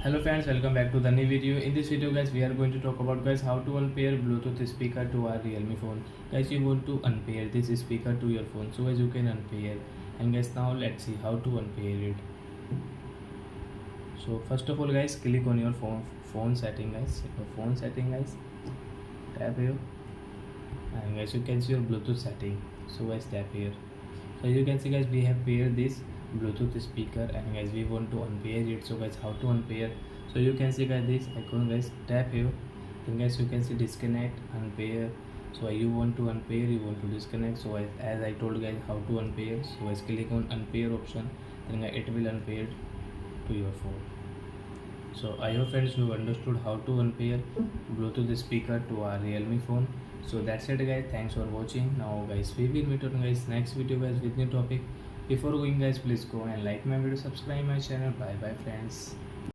Hello friends, welcome back to the new video. In this video guys, we are going to talk about guys how to unpair Bluetooth speaker to our Realme phone. Guys, you want to unpair this speaker to your phone, so guys you can unpair. And guys, now let's see how to unpair it. So first of all guys, click on your phone setting guys. Tap here, and guys you can see your Bluetooth setting. So guys tap here. So as you can see guys, we have paired this Bluetooth speaker, and guys we want to unpair it. So guys, how to unpair? So you can see guys this icon guys, tap here, and guys you can see disconnect, unpair. So you want to unpair, you want to disconnect. So as I told guys how to unpair, so guys click on unpair option, then it will unpair to your phone. So I hope friends you understood how to unpair Bluetooth speaker to our Realme phone. So that's it guys, thanks for watching. Now guys, we will meet on guys next video guys with new topic. Before going guys, please go and like my video, subscribe my channel. Bye bye friends.